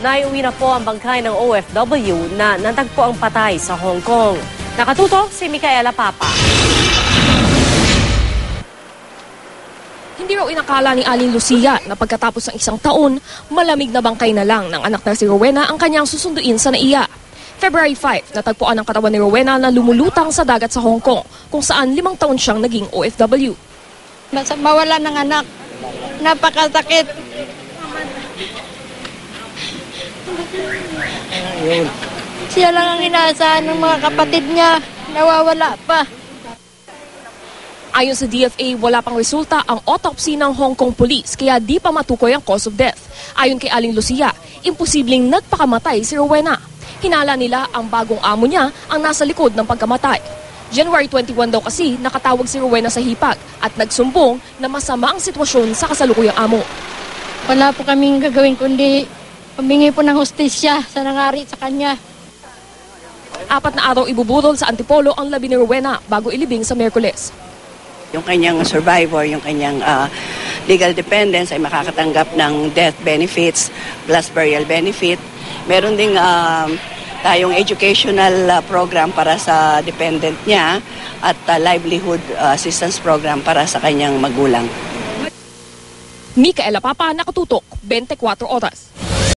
Naiuwi na po ang bangkay ng OFW na natagpo ang patay sa Hong Kong. Nakatutok si Micaela Papa. Hindi raw inakala ni Aling Lucia na pagkatapos ng isang taon, malamig na bangkay na lang ng anak na si Rowena ang kanyang susunduin sa NAIA. February 5, natagpuan ang katawan ni Rowena na lumulutang sa dagat sa Hong Kong, kung saan 5 taon siyang naging OFW. Mawala ng anak, napakasakit. Siya lang ang inaasahan ng mga kapatid niya, nawawala pa. Ayon sa DFA, wala pang resulta ang autopsy ng Hong Kong Police kaya di pa matukoy ang cause of death. Ayon kay Aling Lucia, imposibleng nagpakamatay si Rowena. Hinala nila ang bagong amo niya ang nasa likod ng pagkamatay. January 21 daw kasi nakatawag si Rowena sa hipag at nagsumbong na masama ang sitwasyon sa kasalukuyang amo. Wala po kaming gagawin kundi humingi po ng hustisya sa nangyari sa kanya. 4 na araw ibuburol sa Antipolo ang labi ni Rowena bago ilibing sa Miyerkules. Yung kanyang survivor, yung kanyang legal dependents ay makakatanggap ng death benefits plus burial benefit. Meron ding tayong educational program para sa dependent niya at livelihood assistance program para sa kanyang magulang. Micaela Papa, nakatutok, 24 Oras.